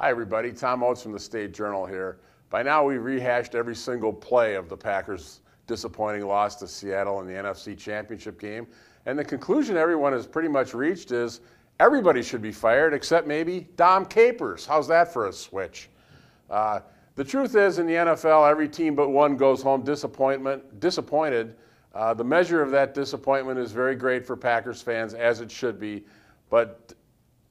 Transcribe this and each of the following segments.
Hi, everybody. Tom Oates from the State Journal here. By now, we've rehashed every single play of the Packers' disappointing loss to Seattle in the NFC Championship game. And the conclusion everyone has pretty much reached is everybody should be fired except maybe Dom Capers. How's that for a switch? The truth is, in the NFL, every team but one goes home disappointed. The measure of that disappointment is very great for Packers fans, as it should be. But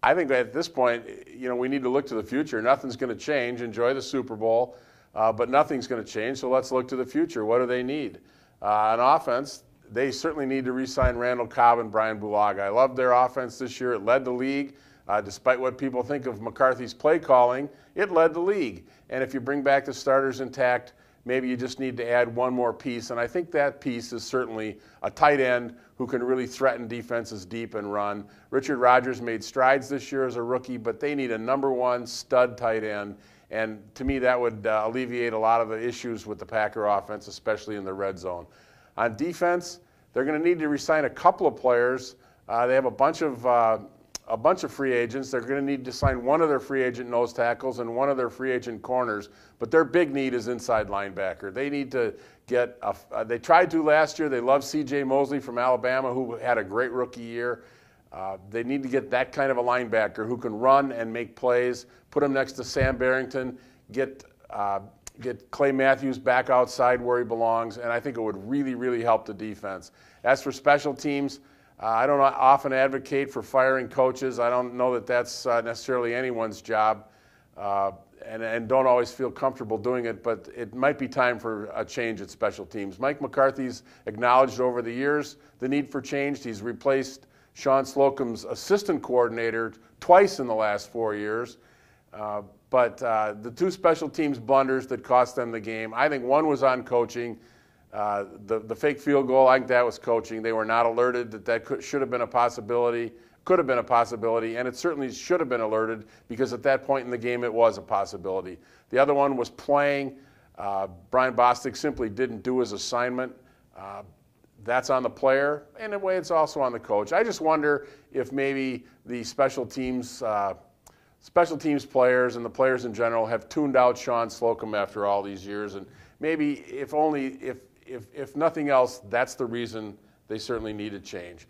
I think that at this point, we need to look to the future. Nothing's going to change. Enjoy the Super Bowl, but nothing's going to change. So let's look to the future. What do they need? On offense, they certainly need to re-sign Randall Cobb and Brian Bulaga. I loved their offense this year. It led the league. Despite what people think of McCarthy's play calling, it led the league. And if you bring back the starters intact, maybe you just need to add one more piece. And I think that piece is certainly a tight end who can really threaten defenses deep and run. Richard Rodgers made strides this year as a rookie, but they need a number one stud tight end. And to me, that would alleviate a lot of the issues with the Packer offense, especially in the red zone. On defense, they're going to need to re-sign a couple of players. They have a bunch of free agents. They're going to need to sign one of their free agent nose tackles and one of their free agent corners, but their big need is inside linebacker. They need to get they tried to last year. They love C.J. Mosley from Alabama, who had a great rookie year. They need to get that kind of a linebacker who can run and make plays, put him next to Sam Barrington, get Clay Matthews back outside where he belongs, and I think it would really, really help the defense. As for special teams, I don't often advocate for firing coaches. I don't know that that's necessarily anyone's job, and don't always feel comfortable doing it, but it might be time for a change at special teams. Mike McCarthy's acknowledged over the years the need for change. He's replaced Sean Slocum's assistant coordinator twice in the last 4 years. But the two special teams blunders that cost them the game, I think one was on coaching. The fake field goal, I think that was coaching. They were not alerted that should have been a possibility, could have been a possibility, and it certainly should have been alerted because at that point in the game it was a possibility. The other one was playing. Brian Bostic simply didn't do his assignment. That's on the player, and in a way it's also on the coach. I just wonder if maybe the special teams players and the players in general have tuned out Sean Slocum after all these years, and maybe if nothing else, that's the reason they certainly need a change.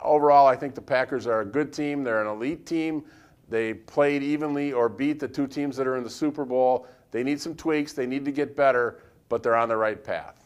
Overall, I think the Packers are a good team. They're an elite team. They played evenly or beat the two teams that are in the Super Bowl. They need some tweaks. They need to get better, but they're on the right path.